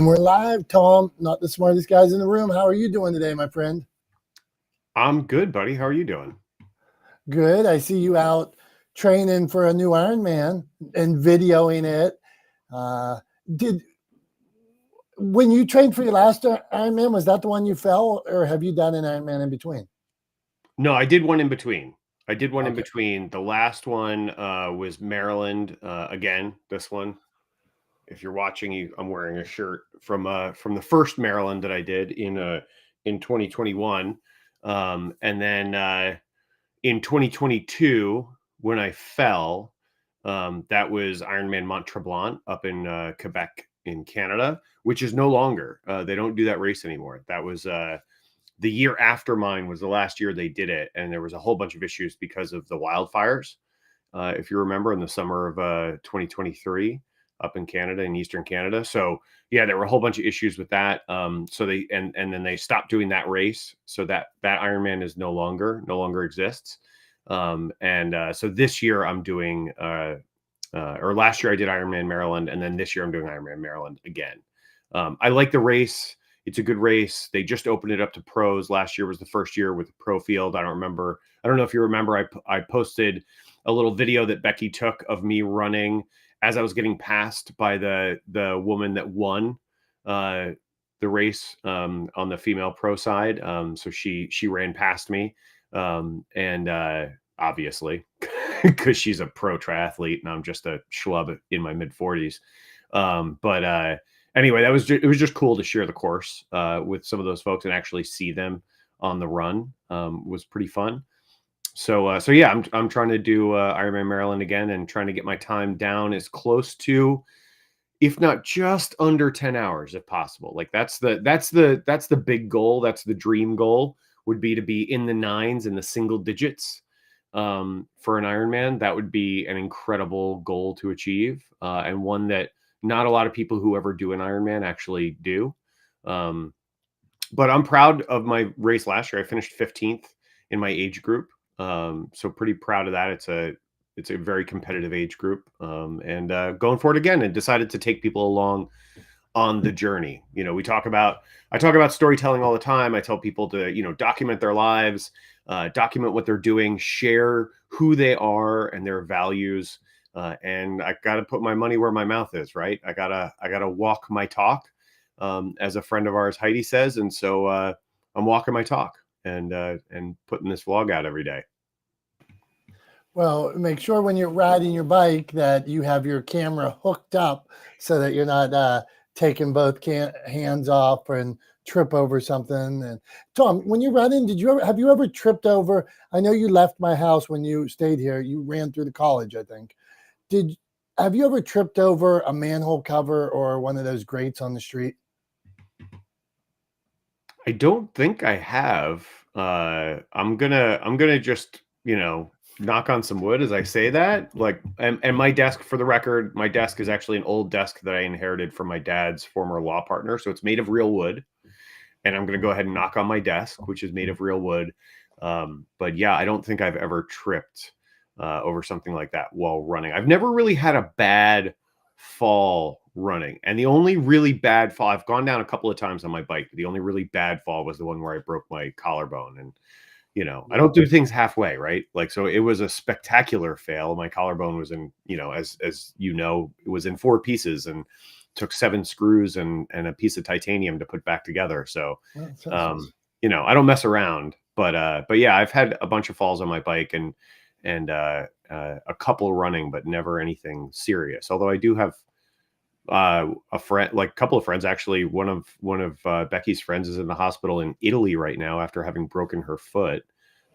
And we're live, Tom, not the smartest guys in the room. How are you doing today, my friend? I'm good, buddy. How are you doing? Good. I see you out training for a new Ironman and videoing it. When you trained for your last Ironman, was that the one you fell, or have you done an Ironman in between? No, I did one in between. In between. The last one was Maryland. Again, this one. If you're watching, I'm wearing a shirt from the first Maryland that I did in 2021, and then in 2022 when I fell, that was Ironman Mont Tremblant up in Quebec in Canada, which is no longer. They don't do that race anymore. That was the year after mine was the last year they did it, and there was a whole bunch of issues because of the wildfires. If you remember, in the summer of 2023 up in Canada, in Eastern Canada. So yeah, there were a whole bunch of issues with that. So they and then they stopped doing that race. So that Ironman is no longer exists. So this year I'm doing, or last year I did Ironman Maryland, and then this year I'm doing Ironman Maryland again. I like the race. It's a good race. They just opened it up to pros. Last year was the first year with the pro field. I don't know if you remember, I posted a little video that Becky took of me running as I was getting passed by the woman that won the race on the female pro side. So she ran past me, and obviously because she's a pro triathlete and I'm just a schlub in my mid 40s. But anyway, it was just cool to share the course with some of those folks and actually see them on the run. Was pretty fun. So yeah, I'm trying to do Ironman Maryland again and trying to get my time down as close to, if not just under 10 hours, if possible. Like that's the big goal. That's the dream goal, would be to be in the 9s, in the single digits for an Ironman. That would be an incredible goal to achieve, and one that not a lot of people who ever do an Ironman actually do. But I'm proud of my race last year. I finished 15th in my age group. So pretty proud of that. It's a very competitive age group, and going for it again, and decided to take people along on the journey. You know, I talk about storytelling all the time. I tell people to, document their lives, document what they're doing, share who they are and their values. And I got to put my money where my mouth is, right? I gotta walk my talk, as a friend of ours, Heidi, says. And so, I'm walking my talk and putting this vlog out every day. Well, make sure when you're riding your bike that you have your camera hooked up so that you're not taking both hands off and trip over something. And Tom, when you're running, have you ever tripped over? I know you left my house when you stayed here. You ran through the college, I think. Have you ever tripped over a manhole cover or one of those grates on the street? I don't think I have. I'm gonna just, knock on some wood as I say that. Like, and my desk, for the record, my desk is actually an old desk that I inherited from my dad's former law partner. So it's made of real wood. And I'm gonna go ahead and knock on my desk, which is made of real wood. But yeah, I don't think I've ever tripped over something like that while running. I've never really had a bad fall running. And the only really bad fall, I've gone down a couple of times on my bike, but the only really bad fall was the one where I broke my collarbone. And, I don't do things halfway, right? Like, so it was a spectacular fail. My collarbone was in, as it was in 4 pieces and took 7 screws and a piece of titanium to put back together. So, I don't mess around, but yeah, I've had a bunch of falls on my bike and a couple running, but never anything serious. Although I do have a couple of friends, actually. One of Becky's friends is in the hospital in Italy right now after having broken her foot,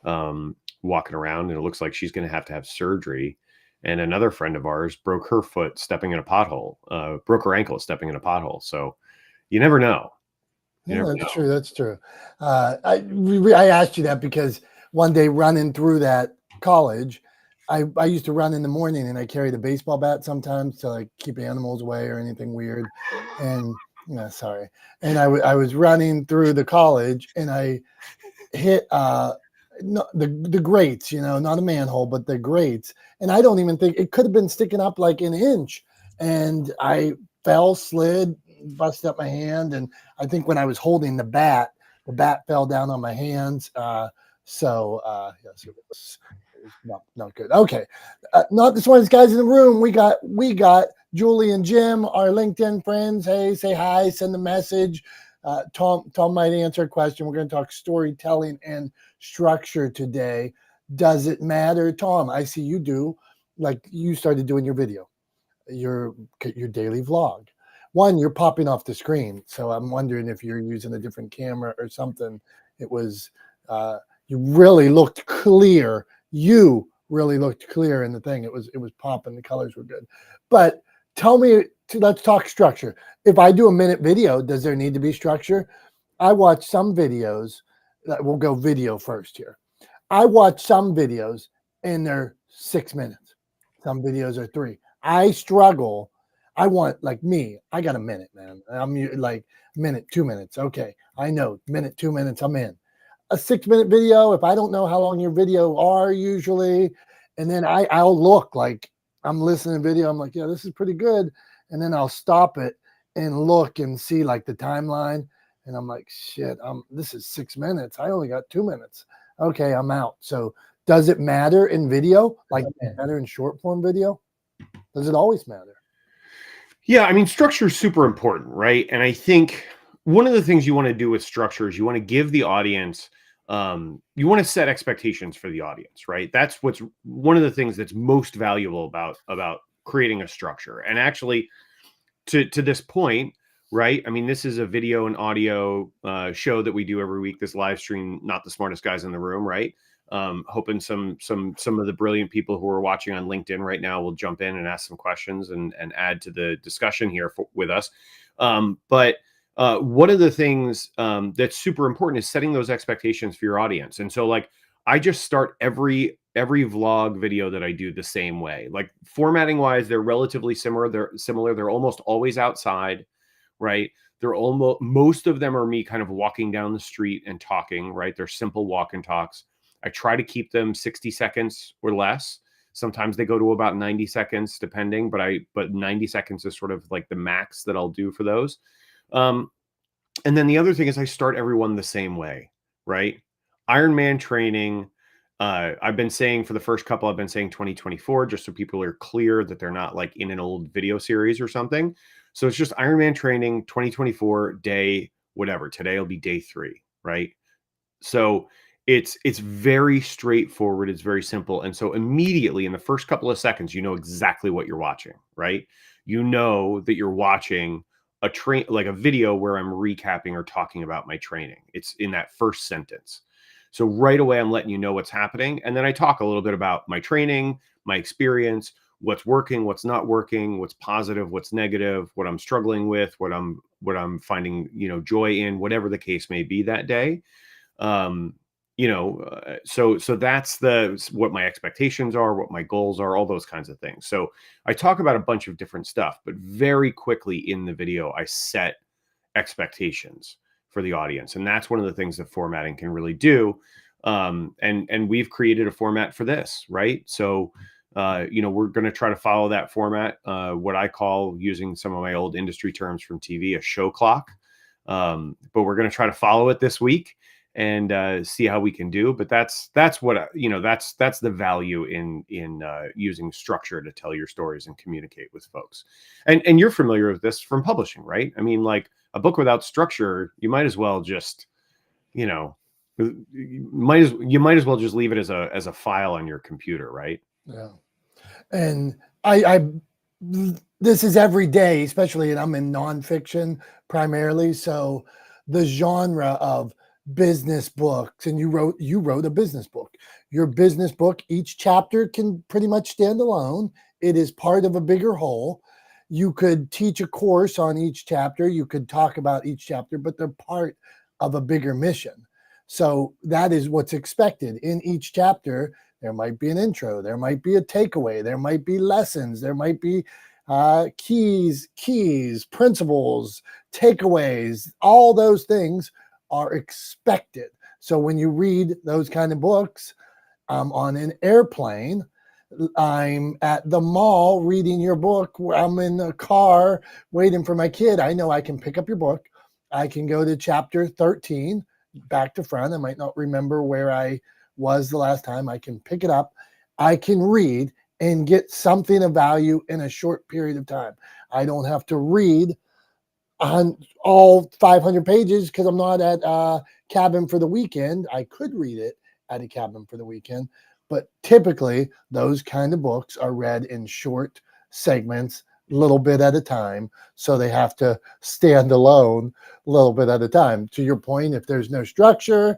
walking around, and it looks like she's going to have surgery. And another friend of ours broke her foot stepping in a pothole, broke her ankle stepping in a pothole. So you never know. True. That's true. I asked you that because one day running through that college, I used to run in the morning and I carried a baseball bat sometimes to like keep animals away or anything weird. And And I was running through the college and I hit the grates, not a manhole, but the grates. And I don't even think it could have been sticking up like an inch. And I fell, slid, busted up my hand. And I think when I was holding the bat fell down on my hands. Yes, it was not good. Okay. Not the smartest guys in the room. We got Julie and Jim, our LinkedIn friends. Hey, say hi, send a message. Tom might answer a question. We're going to talk storytelling and structure today. Does it matter? Tom, I see you do. Like you started doing your video, your daily vlog. One, you're popping off the screen. So I'm wondering if you're using a different camera or something. It was, you really looked clear. You really looked clear in the thing. It was popping. The colors were good. But tell me, let's talk structure. If I do a minute video, does there need to be structure? I watch some videos. We'll go video first here. I watch some videos and they're 6 minutes. Some videos are 3. I struggle. I want, like me, I got a minute, man. I'm like minute, 2 minutes. Okay. I know minute, 2 minutes, I'm in. A 6-minute video, if I don't know how long your video are usually, and then I'll look like I'm listening to video. I'm like, yeah, this is pretty good. And then I'll stop it and look and see like the timeline. And I'm like, shit, this is 6 minutes. I only got 2 minutes. Okay, I'm out. So does it matter in video? Like matter in short form video? Does it always matter? Yeah, I mean, structure is super important, right? And I think one of the things you want to do with structure is you want to give the audience, you want to set expectations for the audience, right? That's what's one of the things that's most valuable about creating a structure. And actually, to this point, right? I mean, this is a video and audio show that we do every week. This live stream, not the smartest guys in the room, right? Hoping some of the brilliant people who are watching on LinkedIn right now will jump in and ask some questions and add to the discussion here with us. But one of the things that's super important is setting those expectations for your audience. And so, like, I just start every vlog video that I do the same way. Like, formatting wise, they're relatively similar. They're almost always outside, right? Most of them are me kind of walking down the street and talking, right? They're simple walk and talks. I try to keep them 60 seconds or less. Sometimes they go to about 90 seconds, depending, but 90 seconds is sort of like the max that I'll do for those. And then the other thing is I start everyone the same way, right? Ironman training. I've been saying for the first couple, I've been saying 2024, just so people are clear that they're not like in an old video series or something. So it's just Ironman training 2024 day, whatever. Today will be day 3, right? So it's very straightforward. It's very simple. And so immediately in the first couple of seconds, you know exactly what you're watching, right? You know that you're watching like a video where I'm recapping or talking about my training. It's in that first sentence. So right away, I'm letting you know what's happening. And then I talk a little bit about my training, my experience, what's working, what's not working, what's positive, what's negative, what I'm struggling with, what I'm finding, joy in, whatever the case may be that day. So that's what my expectations are, what my goals are, all those kinds of things. So I talk about a bunch of different stuff, but very quickly in the video, I set expectations for the audience. And that's one of the things that formatting can really do. And we've created a format for this, right? So, we're going to try to follow that format, what I call, using some of my old industry terms from TV, a show clock. But we're going to try to follow it this week and see how we can do. But that's what, that's the value in using structure to tell your stories and communicate with folks. And you're familiar with this from publishing, right? I mean, like, a book without structure, you might as well just, you might as well just leave it as a file on your computer, right? Yeah. And I this is every day, especially, and I'm in nonfiction primarily. So the genre of business books, and you wrote a business book. Your business book, each chapter can pretty much stand alone. It is part of a bigger whole. You could teach a course on each chapter. You could talk about each chapter, but they're part of a bigger mission. So that is what's expected. In each chapter, there might be an intro. There might be a takeaway. There might be lessons. There might be keys, principles, takeaways. All those things are expected. So when you read those kind of books on an airplane, I'm at the mall reading your book. I'm in the car waiting for my kid. I know I can pick up your book. I can go to chapter 13, back to front. I might not remember where I was the last time. I can pick it up. I can read and get something of value in a short period of time. I don't have to read on all 500 pages because I'm not at cabin for the weekend. I could read it at a cabin for the weekend, but typically those kind of books are read in short segments, little bit at a time. So they have to stand alone a little bit at a time. To your point, if there's no structure,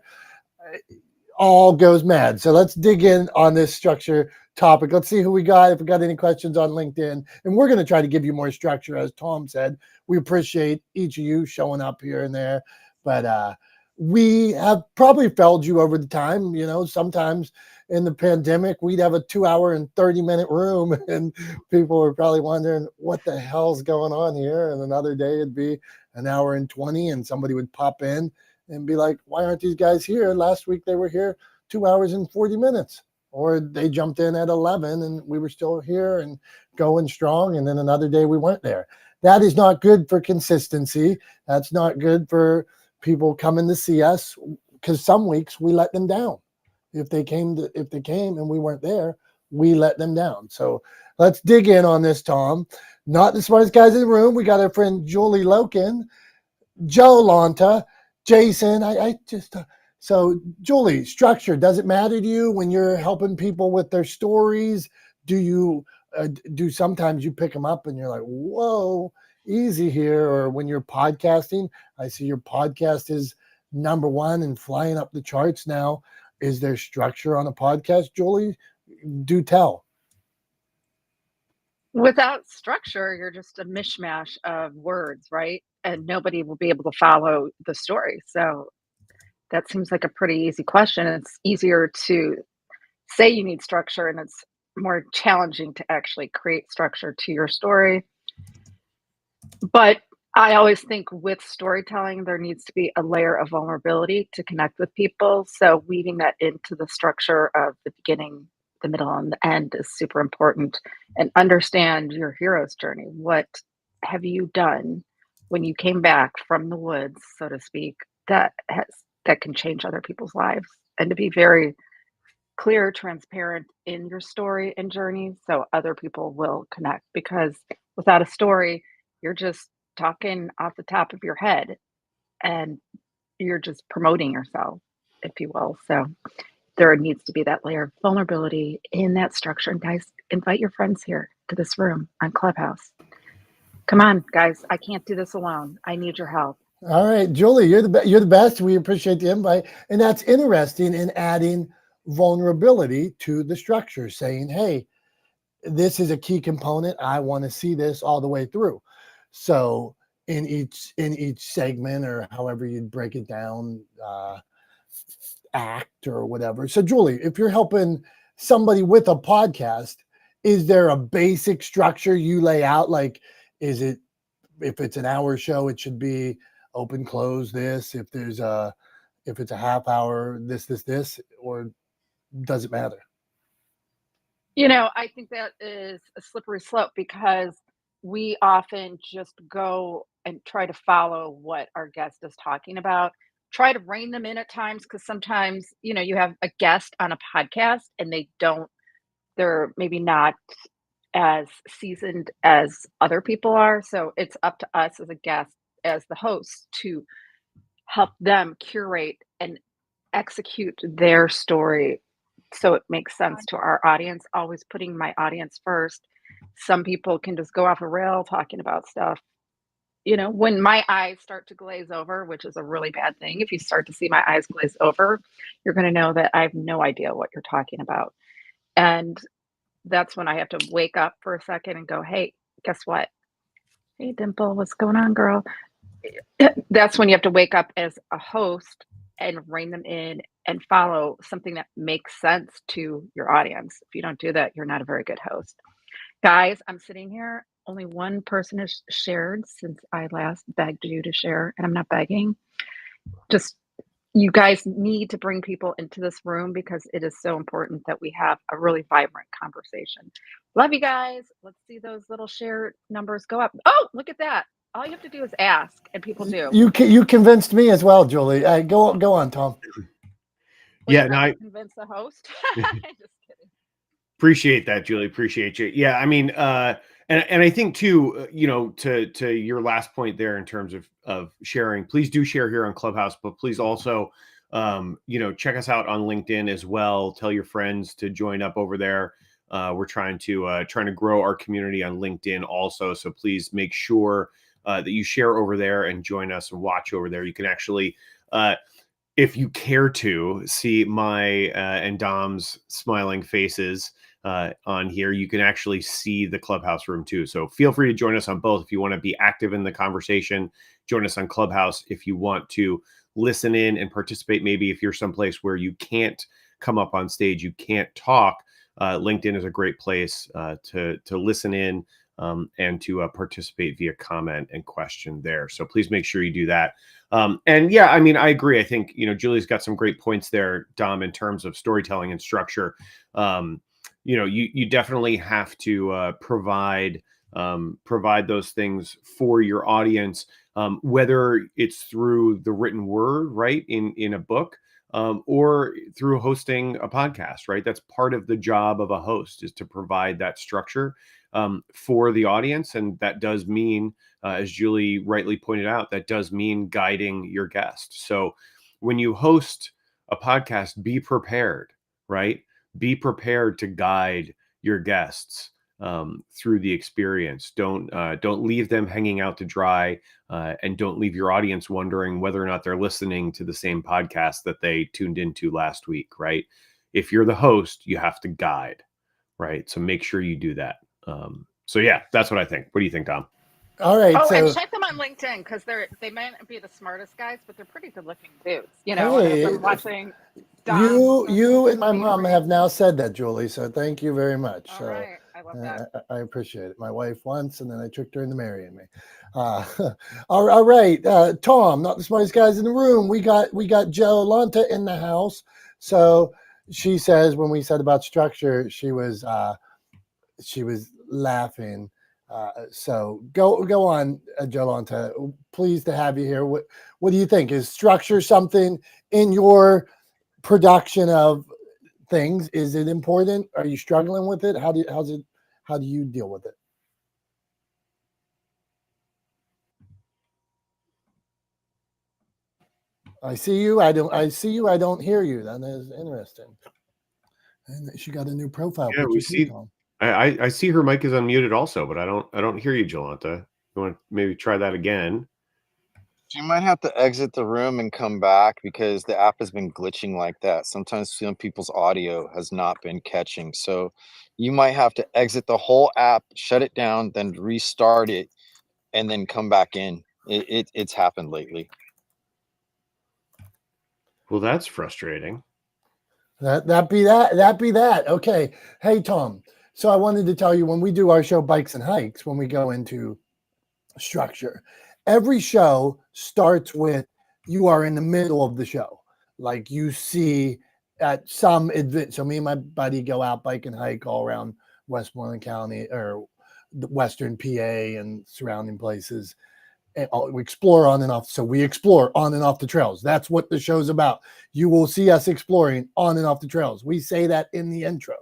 all goes mad. So let's dig in on this structure topic. Let's see who we got. If we got any questions on LinkedIn, and we're going to try to give you more structure, as Tom said. We appreciate each of you showing up here and there, but we have probably failed you over the time. You know, sometimes in the pandemic, we'd have a 2 hour and 30-minute room, and people were probably wondering what the hell's going on here. And another day it'd be an hour and 20, and somebody would pop in and be like, why aren't these guys here? Last week they were here 2 hours and 40 minutes. Or they jumped in at 11 and we were still here and going strong. And then another day we weren't there. That is not good for consistency. That's not good for people coming to see us, because some weeks we let them down. If they came and we weren't there, we let them down. So let's dig in on this, Tom. Not the smartest guys in the room. We got our friend Julie Loken, Joe Lonta, Jason. So Julie, structure, does it matter to you when you're helping people with their stories? Do you do sometimes you pick them up and you're like, whoa, easy here? Or when you're podcasting, I see your podcast is number one and flying up the charts now. Is there structure on a podcast, Julie? Do tell. Without structure, you're just a mishmash of words, right? And nobody will be able to follow the story. So that seems like a pretty easy question. It's easier to say you need structure, and it's more challenging to actually create structure to your story. But I always think with storytelling, there needs to be a layer of vulnerability to connect with people. So weaving that into the structure of the beginning, the middle, and the end is super important. And understand your hero's journey. What have you done when you came back from the woods, so to speak, that can change other people's lives? And to be very clear, transparent in your story and journey so other people will connect. Because without a story, you're just talking off the top of your head and you're just promoting yourself, if you will. So there needs to be that layer of vulnerability in that structure. And guys, invite your friends here to this room on Clubhouse. Come on, guys. I can't do this alone. I need your help. All right, Julie, you're the best. We appreciate the invite. And that's interesting in adding vulnerability to the structure, saying, hey, this is a key component. I want to see this all the way through. So in each segment, or however you'd break it down, act or whatever. So Julie, if you're helping somebody with a podcast, is there a basic structure you lay out? Like, is it, if it's an hour show, it should be open, close, this. If it's a half hour, this, or does it matter? You know, I think that is a slippery slope because we often just go and try to follow what our guest is talking about, try to rein them in at times because sometimes, you know, you have a guest on a podcast and they're maybe not as seasoned as other people are. So it's up to us as a guest, as the host, to help them curate and execute their story so it makes sense to our audience, always putting my audience first. Some people can just go off a rail talking about stuff. You know, when my eyes start to glaze over, which is a really bad thing, if you start to see my eyes glaze over, you're going to know that I have no idea what you're talking about. And that's when I have to wake up for a second and go, hey, guess what? Hey, Dimple, what's going on, girl? That's when you have to wake up as a host and rein them in and follow something that makes sense to your audience. If you don't do that, you're not a very good host. Guys, I'm sitting here. Only one person has shared since I last begged you to share, and I'm not begging. Just you guys need to bring people into this room because it is so important that we have a really vibrant conversation. Love you guys. Let's see those little share numbers go up. Oh, look at that. All you have to do is ask, and people do. You convinced me as well, Julie. Go on, Tom. Yeah, no, I convince the host. Just kidding. appreciate that, Julie. Appreciate you. Yeah, I mean, and I think too, to your last point there in terms of sharing, please do share here on Clubhouse, but please also, check us out on LinkedIn as well. Tell your friends to join up over there. We're trying to grow our community on LinkedIn also. So please make sure that you share over there and join us and watch over there. You can actually, if you care to see my and Dom's smiling faces on here, you can actually see the Clubhouse room too. So feel free to join us on both. If you want to be active in the conversation, join us on Clubhouse. If you want to listen in and participate, maybe if you're someplace where you can't come up on stage, you can't talk, LinkedIn is a great place to listen in and to participate via comment and question there. So please make sure you do that. And yeah, I mean, I agree. I think, Julie's got some great points there, Dom, in terms of storytelling and structure. You definitely have to provide those things for your audience, whether it's through the written word, right, in a book, or through hosting a podcast, right? That's part of the job of a host, is to provide that structure for the audience. And that does mean, as Julie rightly pointed out, that does mean guiding your guest. So when you host a podcast, be prepared, right? Be prepared to guide your guests through the experience. Don't leave them hanging out to dry, and don't leave your audience wondering whether or not they're listening to the same podcast that they tuned into last week, right? If you're the host, you have to guide, right? So make sure you do that. So yeah, that's what I think. What do you think, Dom? All right. Oh, so and check them on LinkedIn because they may not be the smartest guys, but they're pretty good looking dudes. Hey, as I'm watching Dom. you and my mom have now said that, Julie. So thank you very much. All So right. I love that. I appreciate it. My wife once, and then I tricked her into marrying me. All right, Tom, not the smartest guys in the room. We got Joe Lonta in the house. So she says when we said about structure, she was laughing. So go on, Jolanta. Pleased to have you here. What do you think? Is structure something in your production of things? Is it important? Are you struggling with it? How do you deal with it? I see you. I see you. I don't hear you. That is interesting. And she got a new profile. Yeah, we see. Tom. I see her mic is unmuted also, but I don't hear you, Jolanta. You want to maybe try that again? You might have to exit the room and come back because the app has been glitching like that. Sometimes some people's audio has not been catching. So you might have to exit the whole app, shut it down, then restart it, and then come back in. It's happened lately. Well, that's frustrating. That be that. Okay. Hey, Tom. So I wanted to tell you, when we do our show Bikes and Hikes, when we go into structure, every show starts with you are in the middle of the show. Like you see at some event. So me and my buddy go out bike and hike all around Westmoreland County or the Western PA and surrounding places. And we explore on and off. So we explore on and off the trails. That's what the show's about. You will see us exploring on and off the trails. We say that in the intro,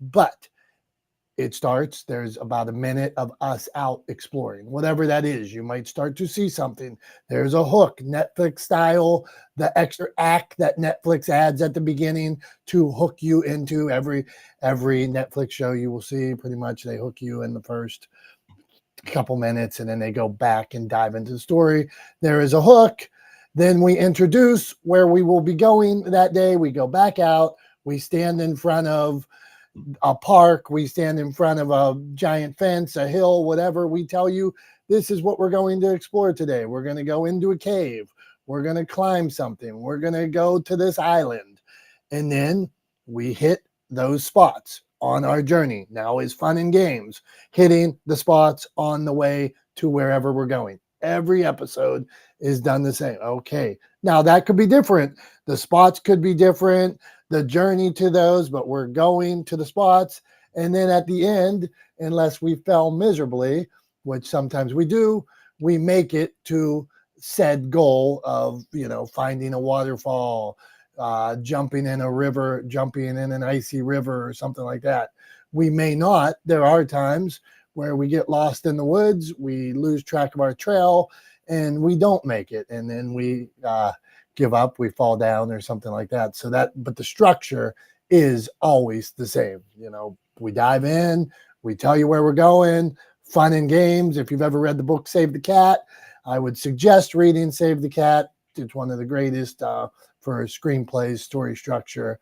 but it starts, there's about a minute of us out exploring, whatever that is. You might start to see something. There's a hook, Netflix style, the extra act that Netflix adds at the beginning to hook you into every Netflix show you will see. Pretty much they hook you in the first couple minutes and then they go back and dive into the story. There is a hook. Then we introduce where we will be going that day. We go back out. We stand in front of a park. We stand in front of a giant fence, a hill, whatever. We tell you, this is what we're going to explore today. We're going to go into a cave. We're going to climb something. We're going to go to this island. And then we hit those spots on our journey. Now is fun and games, hitting the spots on the way to wherever we're going. Every episode is done the same. Okay. Now that could be different. The spots could be different, the journey to those, but we're going to the spots. And then at the end, unless we fell miserably, which sometimes we do, we make it to said goal of, finding a waterfall, jumping in a river, jumping in an icy river or something like that. We may not. There are times where we get lost in the woods, we lose track of our trail, and we don't make it. And then we give up, we fall down or something like that. But the structure is always the same. We dive in, we tell you where we're going, fun and games. If you've ever read the book Save the Cat, I would suggest reading Save the Cat. It's one of the greatest for screenplays, story structure.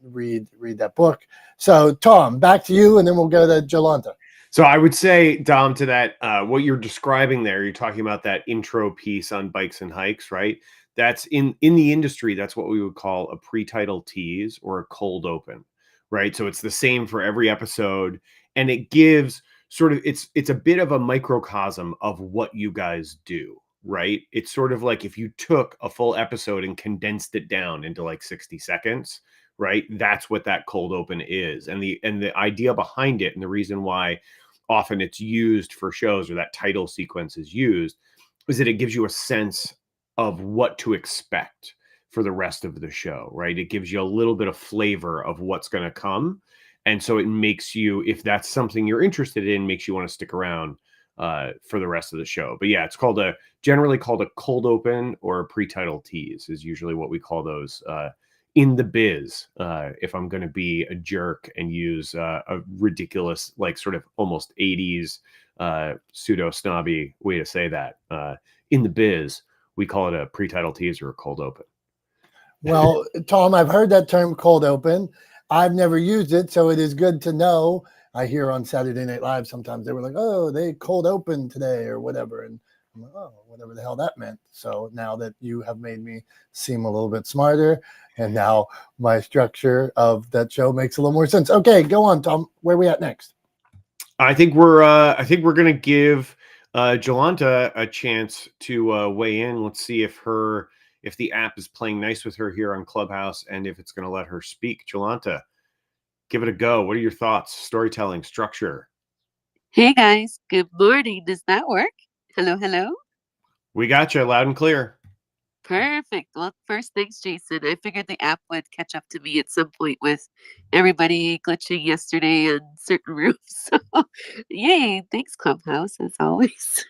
Read that book. So Tom, back to you, and then we'll go to Jolanta. So I would say, Dom, to that, what you're describing there, you're talking about that intro piece on Bikes and Hikes, right? That's in the industry, that's what we would call a pre-title tease or a cold open, right? So it's the same for every episode, and it gives sort of, it's a bit of a microcosm of what you guys do, right? It's sort of like if you took a full episode and condensed it down into like 60 seconds, right? That's what that cold open is. And the idea behind it, and the reason why often it's used for shows, or that title sequence is used, is that it gives you a sense of what to expect for the rest of the show, right? It gives you a little bit of flavor of what's going to come. And so it makes you, if that's something you're interested in, makes you want to stick around for the rest of the show. But yeah, it's generally called a cold open or a pre-title tease is usually what we call those in the biz, if I'm going to be a jerk and use a ridiculous, like sort of almost 80s pseudo snobby way to say that, in the biz, we call it a pre-title tease or a cold open. Well, Tom, I've heard that term cold open. I've never used it, so it is good to know. I hear on Saturday Night Live sometimes they were like, oh, they cold open today or whatever. And I'm like, oh, whatever the hell that meant. So now that you have made me seem a little bit smarter, and now my structure of that show makes a little more sense. Okay, go on, Tom. Where are we at next? I think we're going to give Jolanta a chance to weigh in. Let's see if the app is playing nice with her here on Clubhouse, and if it's going to let her speak. Jolanta, give it a go. What are your thoughts? Storytelling, structure. Hey guys, good morning. Does that work? Hello. We got you loud and clear. Perfect. Well, first things, Jason, I figured the app would catch up to me at some point with everybody glitching yesterday in certain rooms. So, yay. Thanks, Clubhouse, as always.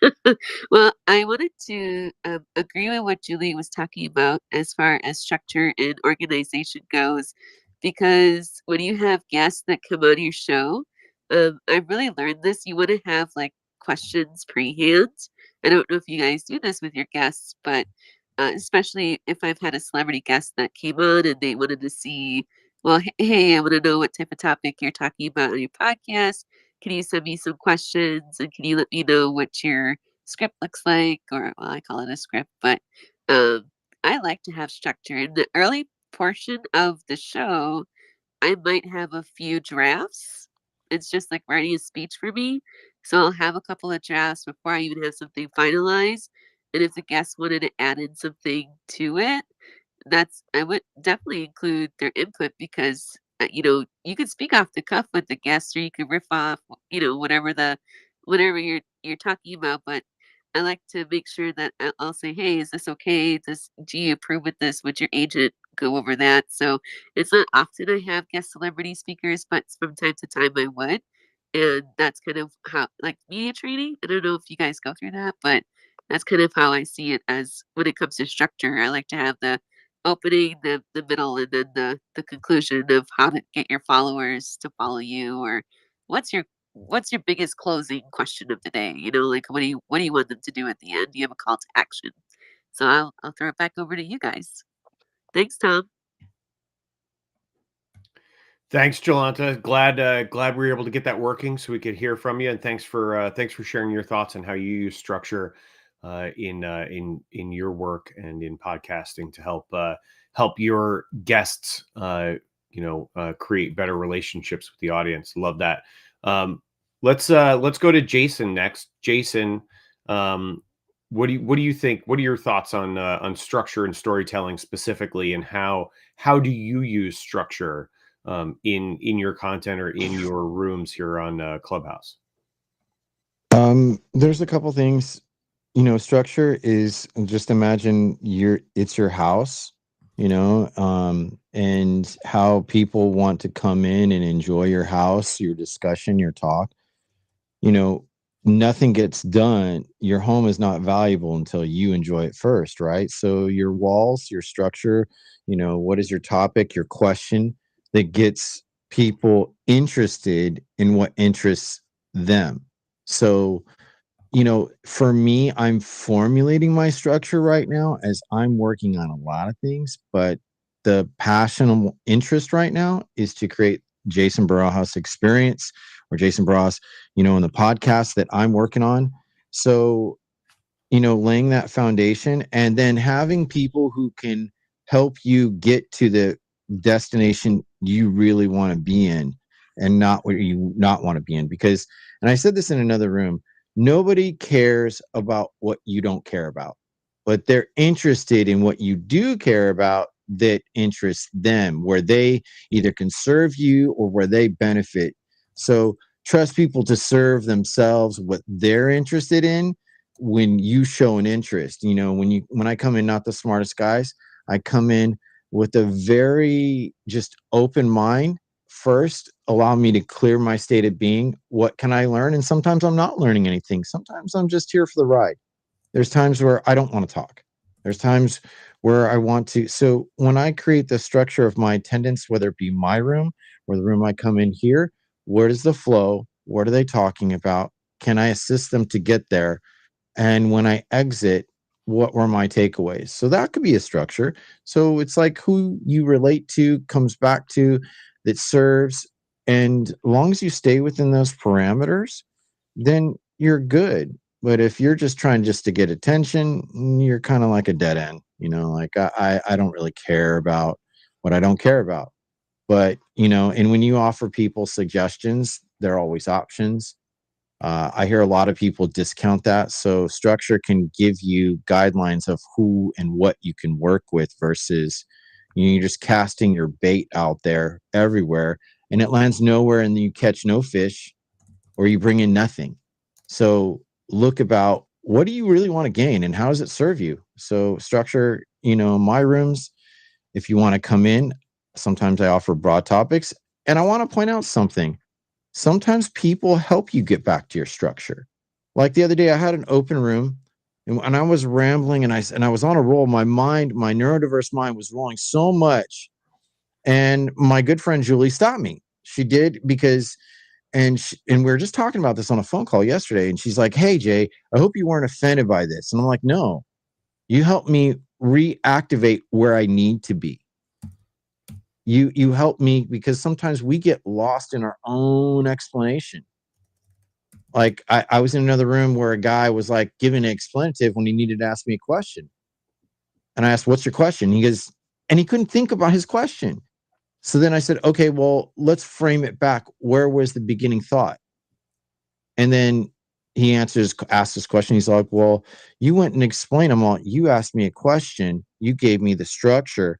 Well, I wanted to agree with what Julie was talking about as far as structure and organization goes, because when you have guests that come on your show, I've really learned this. You want to have like questions pre-hand. I don't know if you guys do this with your guests, but especially if I've had a celebrity guest that came on and they wanted to see, well, hey, I want to know what type of topic you're talking about on your podcast. Can you send me some questions, and can you let me know what your script looks like? Or, well, I call it a script, but I like to have structure. In the early portion of the show, I might have a few drafts. It's just like writing a speech for me. So I'll have a couple of drafts before I even have something finalized. And if the guest wanted to add in something to it, I would definitely include their input, because you could speak off the cuff with the guest, or you could riff off whatever you're talking about. But I like to make sure that I'll say, hey, is this okay? Do you approve with this? Would your agent go over that? So it's not often I have guest celebrity speakers, but from time to time I would. And that's kind of how, like, media training. I don't know if you guys go through that, but that's kind of how I see it as when it comes to structure. I like to have the opening, the middle, and then the conclusion of how to get your followers to follow you, or what's your biggest closing question of the day? Like what do you want them to do at the end? Do you have a call to action? So I'll throw it back over to you guys. Thanks, Tom. Thanks, Jolanta. Glad we were able to get that working so we could hear from you, and thanks for sharing your thoughts on how you use structure in your work and in podcasting to help your guests create better relationships with the audience. Love that. Let's go to Jason next. Jason, what do you think? What are your thoughts on structure and storytelling specifically, and how do you use structure in your content or in your rooms here on Clubhouse? There's a couple things. You know, structure is, just imagine it's your house, and how people want to come in and enjoy your house, your discussion, your talk. You know, nothing gets done. Your home is not valuable until you enjoy it first, right? So your walls, your structure, what is your topic, your question that gets people interested in what interests them. So, for me, I'm formulating my structure right now as I'm working on a lot of things, but the passion interest right now is to create Jason Barajas experience, or Jason Barajas, in the podcast that I'm working on. So, laying that foundation and then having people who can help you get to the destination you really want to be in, and not what you not want to be in. Because, and I said this in another room, nobody cares about what you don't care about, but they're interested in what you do care about that interests them, where they either can serve you or where they benefit. So trust people to serve themselves what they're interested in. When you show an interest, when I come in, not the smartest guys, I come in with a very just open mind. First, allow me to clear my state of being. What can I learn? And sometimes I'm not learning anything. Sometimes I'm just here for the ride. There's times where I don't want to talk. There's times where I want to. So when I create the structure of my attendance, whether it be my room or the room I come in here, where does the flow? What are they talking about? Can I assist them to get there? And when I exit, what were my takeaways? So that could be a structure. So it's like who you relate to comes back to, that serves. And as long as you stay within those parameters, then you're good. But if you're just trying just to get attention, you're kind of like a dead end. Like I don't really care about what I don't care about. But, and when you offer people suggestions, there are always options. I hear a lot of people discount that. So structure can give you guidelines of who and what you can work with, versus you're just casting your bait out there everywhere and it lands nowhere, and you catch no fish or you bring in nothing. So look about, what do you really want to gain and how does it serve you? So structure, my rooms, if you want to come in, sometimes I offer broad topics. And I want to point out something. Sometimes people help you get back to your structure. Like the other day, I had an open room and I was rambling and I was on a roll. My neurodiverse mind was rolling so much. And my good friend Julie stopped me. She did, because, and we were just talking about this on a phone call yesterday. And she's like, "Hey, Jay, I hope you weren't offended by this." And I'm like, "No, you helped me reactivate where I need to be. You help me, because sometimes we get lost in our own explanation." Like I was in another room where a guy was like giving an explanative when he needed to ask me a question. And I asked, "What's your question?" He goes, and he couldn't think about his question. So then I said, "Okay, well, let's frame it back. Where was the beginning thought?" And then he asked this question. He's like, "Well, you went and explained." I'm all, "You asked me a question. You gave me the structure.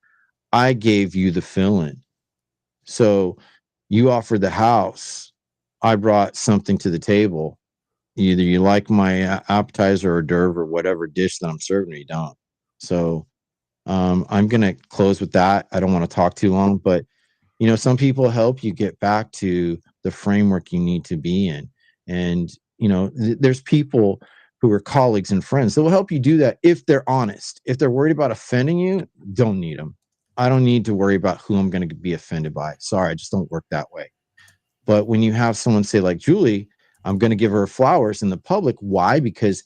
I gave you the fill-in. So you offered the house. I brought something to the table. Either you like my appetizer or d'oeuvre or whatever dish that I'm serving, or you don't." So I'm going to close with that. I don't want to talk too long, but some people help you get back to the framework you need to be in. And, there's people who are colleagues and friends that will help you do that if they're honest. If they're worried about offending you, don't need them. I don't need to worry about who I'm going to be offended by. Sorry, I just don't work that way. But when you have someone say, like Julie, I'm going to give her flowers in the public. Why? Because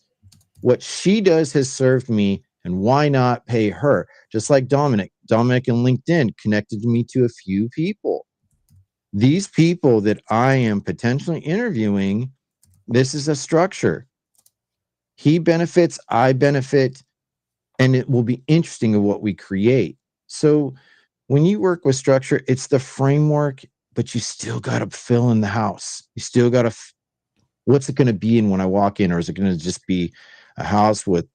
what she does has served me, and why not pay her? Just like Dominick and LinkedIn connected me to a few people. These people that I am potentially interviewing, this is a structure. He benefits, I benefit, and it will be interesting of what we create. So when you work with structure, it's the framework, but you still got to fill in the house. You still got to, what's it going to be in when I walk in? Or is it going to just be a house with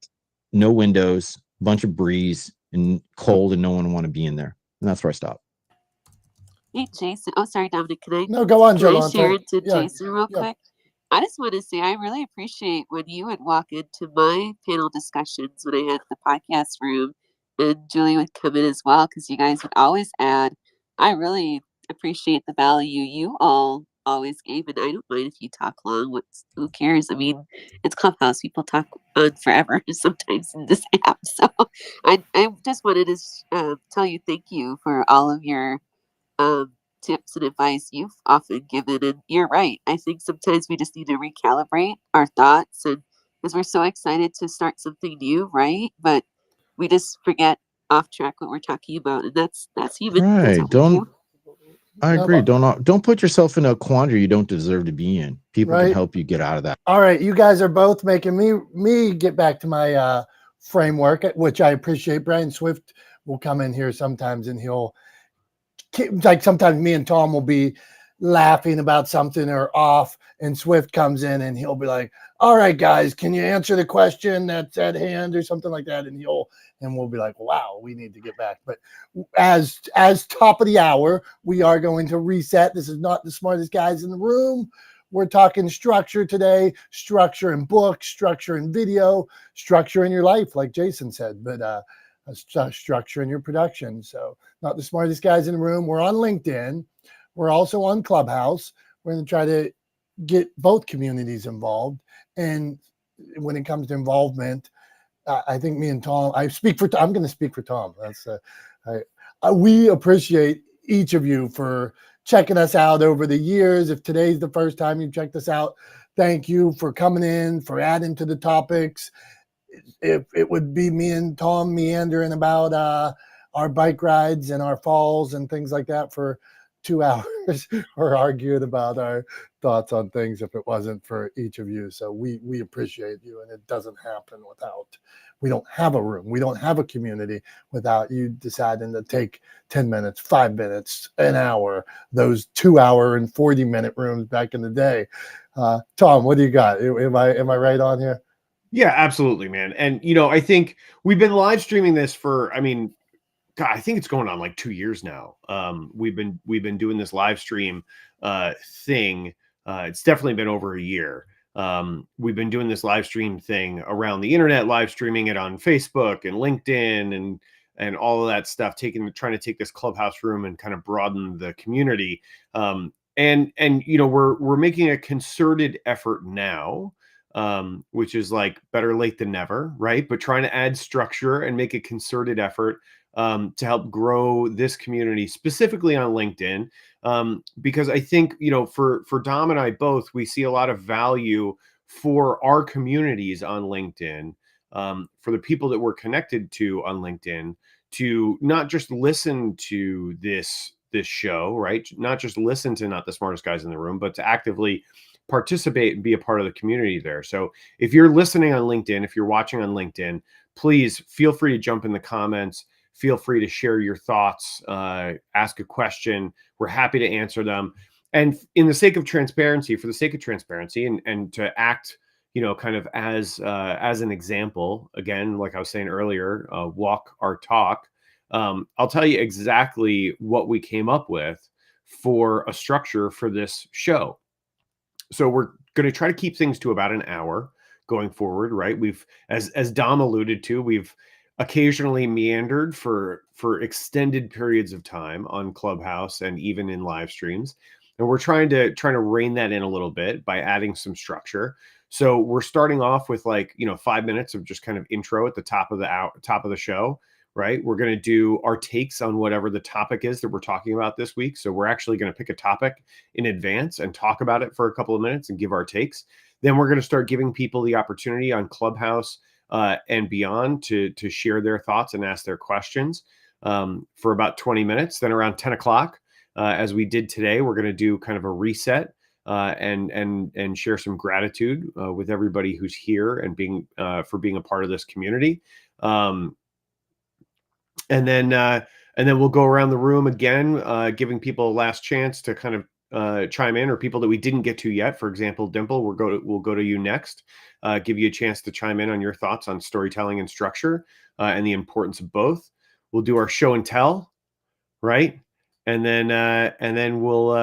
no windows, a bunch of breeze and cold, and no one want to be in there. And that's where I stop. Hey, Jason. Oh, sorry, Dominic. No, go on, Can I Jolanta. share into Yeah, Jason real yeah. quick? I just want to say I really appreciate when you would walk into my panel discussions when I had the podcast room, and Julie would come in as well, because you guys would always add. I really appreciate the value you all always gave, and I don't mind if you talk long. Who cares? I mean, it's Clubhouse. People talk on forever sometimes in this app. So I just wanted to tell you thank you for all of your tips and advice you've often given. And you're right. I think sometimes we just need to recalibrate our thoughts, and because we're so excited to start something new, right? But we just forget off track what we're talking about, and that's human. That's Right. what we do. I No, agree. but- Don't put yourself in a quandary you don't deserve to be in. People can Right. help you get out of that. All right, you guys are both making me get back to my framework, which I appreciate. Brian Swift will come in here sometimes, and he'll like sometimes me and Tom will be laughing about something or off, and Swift comes in and he'll be like, "All right, guys, can you answer the question that's at hand," or something like that, and we'll be like, "Wow, we need to get back." But as top of the hour, we are going to reset. This is not the smartest guys in the room. We're talking structure today, structure in books, structure in video, structure in your life, like Jason said, but structure in your production. So not the smartest guys in the room. We're on LinkedIn. We're also on Clubhouse. We're going to try to get both communities involved. And when it comes to involvement, I think me and Tom, I'm going to speak for Tom. We appreciate each of you for checking us out over the years. If today's the first time you checked us out, thank you for coming in, for adding to the topics. If it would be me and Tom meandering about our bike rides and our falls and things like that for 2 hours or arguing about our thoughts on things if it wasn't for each of you. So we appreciate you, and it doesn't happen we don't have a room. We don't have a community without you deciding to take 10 minutes, 5 minutes, an hour, those 2 hour and 40-minute rooms back in the day. Tom, what do you got? Am I right on here? Yeah, absolutely, man. And I think we've been live streaming this for, God, I think it's going on like 2 years now. We've been doing this live stream thing. It's definitely been over a year. We've been doing this live stream thing around the internet, live streaming it on Facebook and LinkedIn and all of that stuff, trying to take this Clubhouse room and kind of broaden the community. And we're making a concerted effort now, which is like better late than never, right? But trying to add structure and make a concerted effort to help grow this community, specifically on LinkedIn, because I think for Dom and I both, we see a lot of value for our communities on LinkedIn, for the people that we're connected to on LinkedIn, to not just listen to this show, right? Not just listen to Not the Smartest Guys in the Room, but to actively participate and be a part of the community there. So if you're listening on LinkedIn, if you're watching on LinkedIn, please feel free to jump in the comments. Feel free to share your thoughts, ask a question. We're happy to answer them. And for the sake of transparency, and to act, kind of as an example, again, like I was saying earlier, walk our talk. I'll tell you exactly what we came up with for a structure for this show. So we're going to try to keep things to about an hour going forward, right? We've, as Dom alluded to, we've occasionally meandered for extended periods of time on Clubhouse and even in live streams. And we're trying to rein that in a little bit by adding some structure. So we're starting off with 5 minutes of just kind of intro at the top of the show, right? We're going to do our takes on whatever the topic is that we're talking about this week. So we're actually going to pick a topic in advance and talk about it for a couple of minutes and give our takes. Then we're going to start giving people the opportunity on Clubhouse and beyond to share their thoughts and ask their questions for about 20 minutes. Then around 10 o'clock, as we did today, we're going to do kind of a reset and share some gratitude with everybody who's here and for being a part of this community. And then we'll go around the room again, giving people a last chance to kind of chime in, or people that we didn't get to yet. For example, Dimple, we'll go to you next. Give you a chance to chime in on your thoughts on storytelling and structure and the importance of both. We'll do our show and tell, right? And then we'll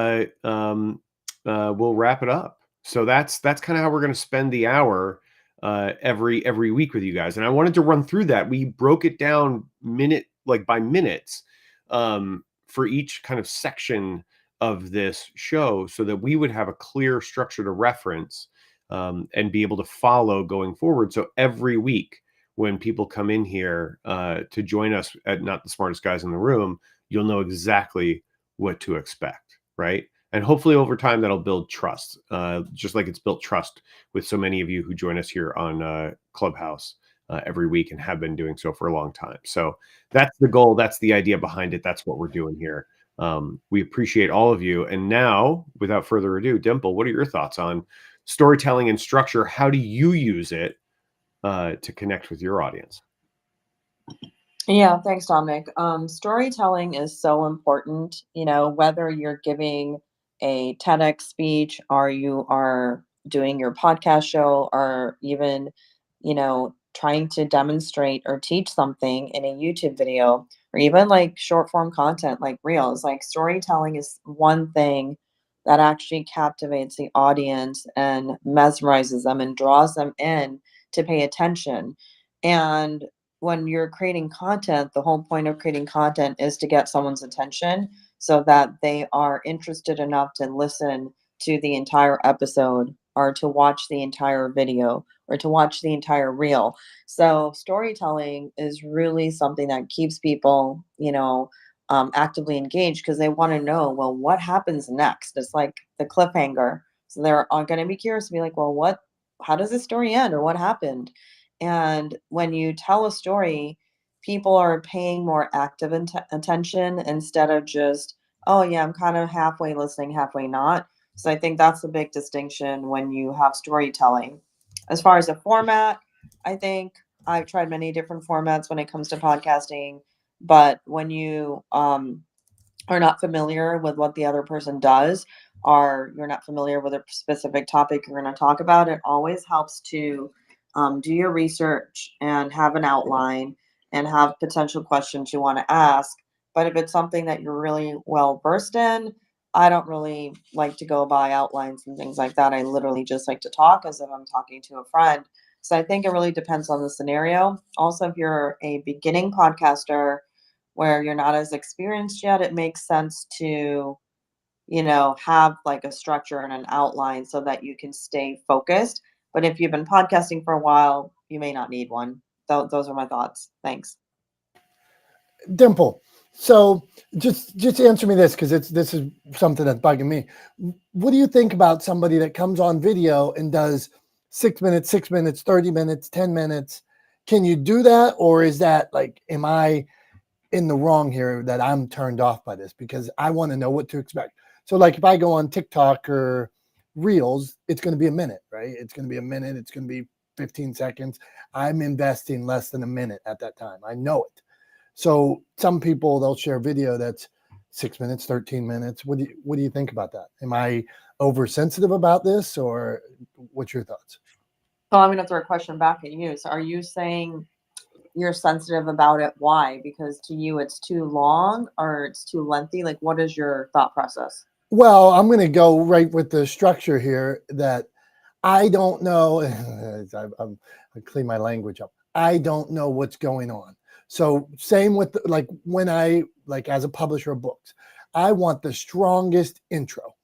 wrap it up. So that's kind of how we're going to spend the hour every week with you guys. And I wanted to run through that. We broke it down by minutes for each kind of section of this show, so that we would have a clear structure to reference and be able to follow going forward. So every week when people come in here to join us at Not the Smartest Guys in the Room, you'll know exactly what to expect, right? And hopefully over time that'll build trust, just like it's built trust with so many of you who join us here on Clubhouse every week and have been doing so for a long time. So that's the goal. That's the idea behind it. That's what we're doing here. We appreciate all of you. And now, without further ado, Dimple, what are your thoughts on storytelling and structure? How do you use it to connect with your audience? Yeah, thanks, Dominic. Storytelling is so important, whether you're giving a TEDx speech or you are doing your podcast show or even, trying to demonstrate or teach something in a YouTube video or even like short form content like reels. Like storytelling is one thing that actually captivates the audience and mesmerizes them and draws them in to pay attention. And when you're creating content, the whole point of creating content is to get someone's attention so that they are interested enough to listen to the entire episode or to watch the entire video or to watch the entire reel. So storytelling is really something that keeps people, actively engaged because they want to know, well, what happens next? It's like the cliffhanger. So they're going to be curious to be like, well, how does this story end or what happened? And when you tell a story, people are paying more active attention instead of just, oh, yeah, I'm kind of halfway listening, halfway not. So I think that's the big distinction when you have storytelling. As far as the format, I think I've tried many different formats when it comes to podcasting. But when you are not familiar with what the other person does, or you're not familiar with a specific topic you're going to talk about, it always helps to do your research and have an outline and have potential questions you want to ask. But if it's something that you're really well versed in, I don't really like to go by outlines and things like that. I literally just like to talk as if I'm talking to a friend. So I think it really depends on the scenario. Also, if you're a beginning podcaster where you're not as experienced yet, it makes sense to, have like a structure and an outline so that you can stay focused. But if you've been podcasting for a while, you may not need one. Those are my thoughts. Thanks. Dimple, so just answer me this, because this is something that's bugging me. What do you think about somebody that comes on video and does 6 minutes, 30 minutes, 10 minutes? Can you do that? Or is that like, am I in the wrong here that I'm turned off by this? Because I want to know what to expect. So like if I go on TikTok or Reels, it's going to be a minute, right? It's going to be a minute. It's going to be 15 seconds. I'm investing less than a minute at that time. I know it. So some people, they'll share video that's 6 minutes, 13 minutes. What do you think about that? Am I oversensitive about this, or what's your thoughts? So I'm going to throw a question back at you. So are you saying you're sensitive about it? Why? Because to you it's too long or it's too lengthy? Like, what is your thought process? Well, I'm going to go right with the structure here that I don't know. I clean my language up. I don't know what's going on. So same with like when I, like as a publisher of books, I want the strongest intro.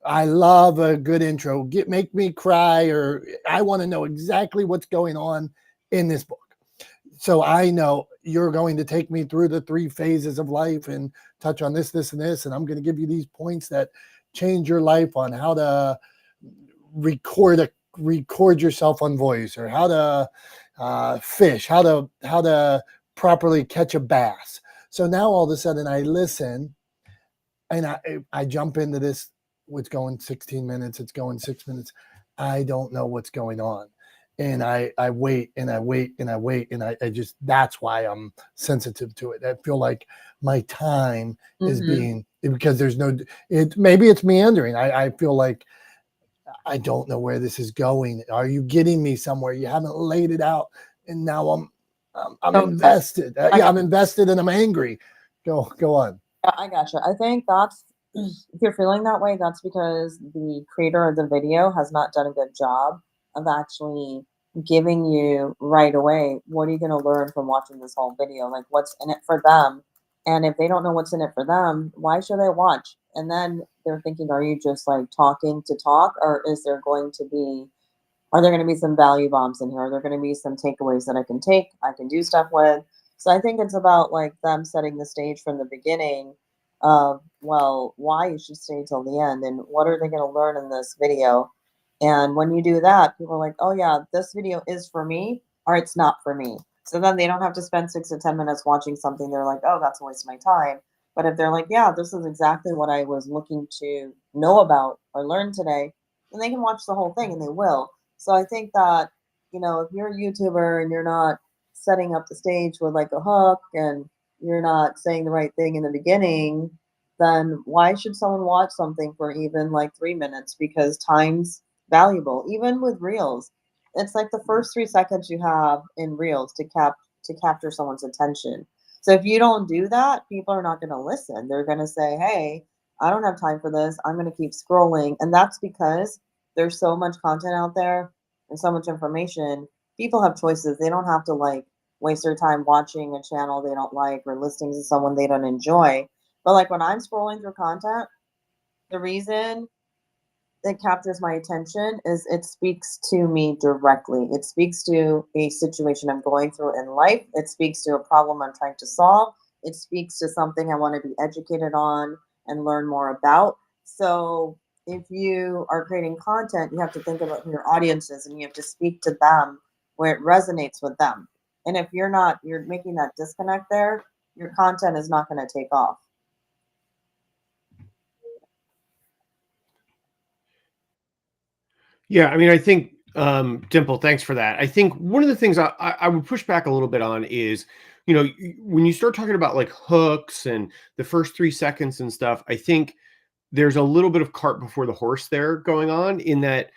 I love a good intro. Make me cry, or I want to know exactly what's going on in this book. So I know you're going to take me through the 3 phases of life and touch on this, this, and this. And I'm going to give you these points that change your life on how to record yourself on voice, or how to fish, how to properly catch a bass. So now all of a sudden I listen and I jump into this. It's going 16 minutes. It's going 6 minutes. I don't know what's going on. and I wait and I wait and I wait, and I just, that's why I'm sensitive to it. I feel like my time is being, because there's no, maybe it's meandering. I feel like I don't know where this is going. Are you getting me somewhere? You haven't laid it out, and now I'm invested. Yeah, I'm invested and I'm angry. Go on. I gotcha. I think that's, if you're feeling that way, that's because the creator of the video has not done a good job of actually giving you right away, what are you going to learn from watching this whole video? Like, what's in it for them? And if they don't know what's in it for them, why should they watch? And then they're thinking, are you just like talking to talk, or is there going to be, are there going to be some value bombs in here? Are there going to be some takeaways that I can do stuff with? So I think it's about like them setting the stage from the beginning of, well, why you should stay till the end and what are they going to learn in this video. And when you do that, people are like, oh yeah, this video is for me or it's not for me. So then they don't have to spend 6 to 10 minutes watching something. They're like, oh, that's a waste of my time. But if they're like, yeah, this is exactly what I was looking to know about or learn today, then they can watch the whole thing, and they will. So I think that, you know, if you're a YouTuber and you're not setting up the stage with like a hook and you're not saying the right thing in the beginning, then why should someone watch something for even like 3 minutes? Because time's valuable. Even with reels, it's like the first 3 seconds you have in reels to capture someone's attention. So if you don't do that, people are not going to listen. They're going to say, hey, I don't have time for this. I'm going to keep scrolling. And that's because there's so much content out there and so much information. People have choices. They don't have to like waste their time watching a channel they don't like or listening to someone they don't enjoy. But like when I'm scrolling through content, the reason it captures my attention is it speaks to me directly. It speaks to a situation I'm going through in life. It speaks to a problem I'm trying to solve. It speaks to something I want to be educated on and learn more about. So if you are creating content, you have to think about who your audience is and you have to speak to them where it resonates with them. And if you're making that disconnect there, your content is not going to take off. Yeah, I mean, I think, Dimple, thanks for that. I think one of the things I would push back a little bit on is, you know, when you start talking about like hooks and the first 3 seconds and stuff, I think there's a little bit of cart before the horse there going on, in that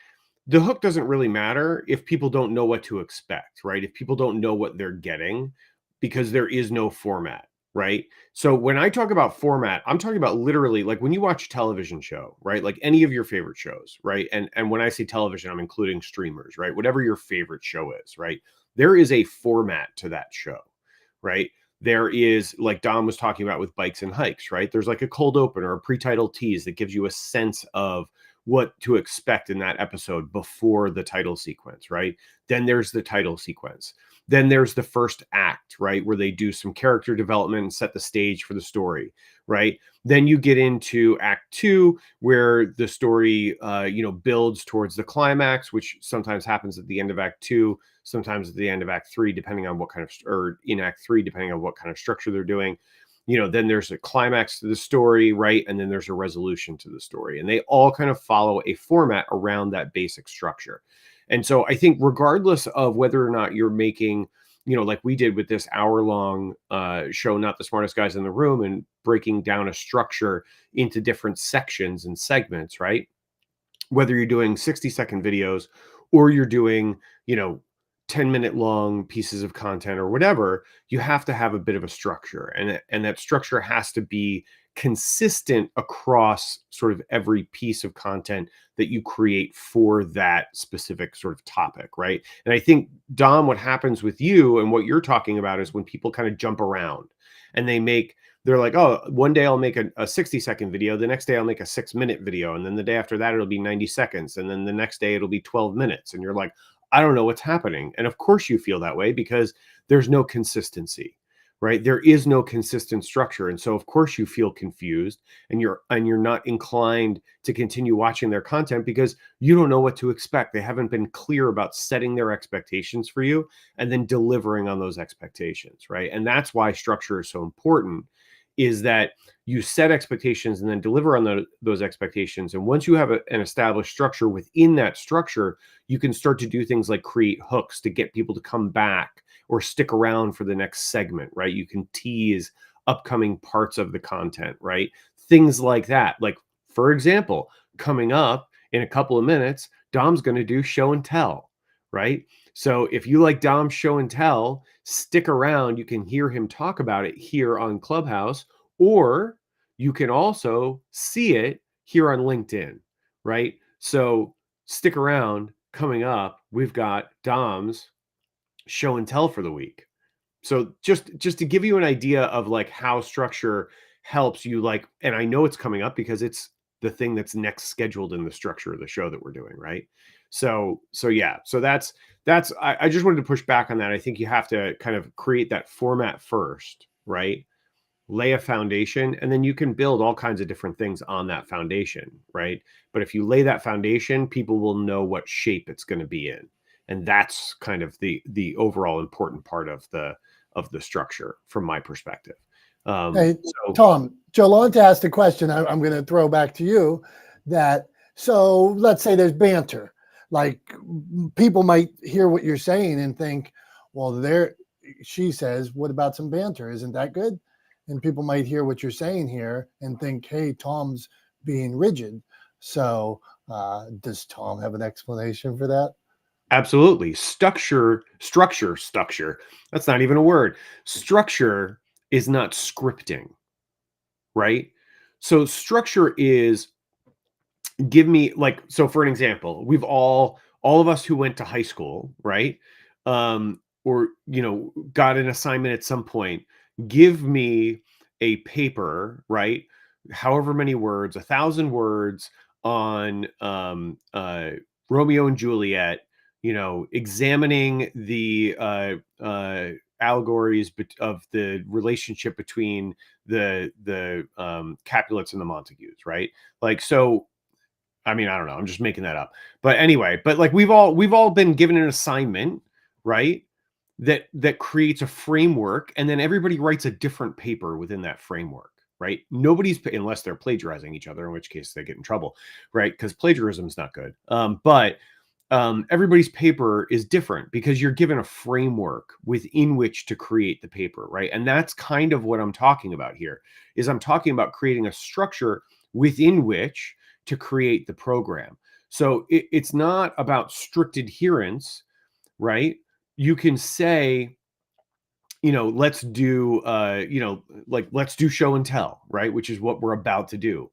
the hook doesn't really matter if people don't know what to expect, right? If people don't know what they're getting, because there is no format, right? So when I talk about format, I'm talking about literally like when you watch a television show, right? Like any of your favorite shows, right? And when I say television, I'm including streamers, right? Whatever your favorite show is, right? There is a format to that show, right? There is, like Dom was talking about with bikes and hikes, right? There's like a cold open or a pre-title tease that gives you a sense of what to expect in that episode before the title sequence, right? Then there's the title sequence. Then there's the first act, right? Where they do some character development and set the stage for the story, right? Then you get into act 2, where the story, builds towards the climax, which sometimes happens at the end of act 2, sometimes at the end of act 3, depending on what kind of, or in act 3, depending on what kind of structure they're doing. Then there's a climax to the story, right? And then there's a resolution to the story. And they all kind of follow a format around that basic structure. And so I think regardless of whether or not you're making, like we did with this hour-long show, Not the Smartest Guys in the Room, and breaking down a structure into different sections and segments, right? Whether you're doing 60-second videos or you're doing, 10-minute long pieces of content or whatever, you have to have a bit of a structure, and that structure has to be consistent across sort of every piece of content that you create for that specific sort of topic, right? And I think, Dom, what happens with you and what you're talking about is when people kind of jump around and they're like, oh, one day I'll make a 60-second video. The next day I'll make a 6-minute video. And then the day after that, it'll be 90 seconds. And then the next day it'll be 12 minutes. And you're like, I don't know what's happening. And of course you feel that way because there's no consistency, right? There is no consistent structure. And so of course you feel confused and you're not inclined to continue watching their content because you don't know what to expect. They haven't been clear about setting their expectations for you and then delivering on those expectations, right? And that's why structure is so important, is that you set expectations and then deliver on those expectations. And once you have an established structure, within that structure, you can start to do things like create hooks to get people to come back or stick around for the next segment, right? You can tease upcoming parts of the content, right? Things like that. Like, for example, coming up in a couple of minutes, Dom's going to do show and tell, right? So if you like Dom's show and tell, stick around. You can hear him talk about it here on Clubhouse, or you can also see it here on LinkedIn, right? So stick around. Coming up, we've got Dom's show and tell for the week. So just to give you an idea of like how structure helps you, like, and I know it's coming up because it's the thing that's next scheduled in the structure of the show that we're doing, right? So yeah, so that's I just wanted to push back on that. I think you have to kind of create that format first, right? Lay a foundation, and then you can build all kinds of different things on that foundation, right? But if you lay that foundation, people will know what shape it's going to be in. And that's kind of the overall important part of the structure from my perspective. Hey, Tom, Jolanta asked a question I'm going to throw back to you, that, so let's say there's banter. Like, people might hear what you're saying and think, well, she says, what about some banter? Isn't that good? And people might hear what you're saying here and think, hey, Tom's being rigid. So does Tom have an explanation for that? Absolutely. Structure. That's not even a word. Structure is not scripting, right? So structure is, give me, like, so for an example, we've all of us who went to high school, right? Or, got an assignment at some point, give me a paper, right? However many words, 1,000 words on Romeo and Juliet, examining the allegories of the relationship between the Capulets and the Montagues, right? Like, so, I mean, I don't know, I'm just making that up. But anyway, but like we've all been given an assignment, right? That creates a framework, and then everybody writes a different paper within that framework, right? Nobody's, unless they're plagiarizing each other, in which case they get in trouble, right? Because plagiarism is not good. But everybody's paper is different because you're given a framework within which to create the paper, right? And that's kind of what I'm talking about here, is I'm talking about creating a structure within which to create the program. So it's not about strict adherence, right? You can say, let's do, let's do show and tell, right? Which is what we're about to do.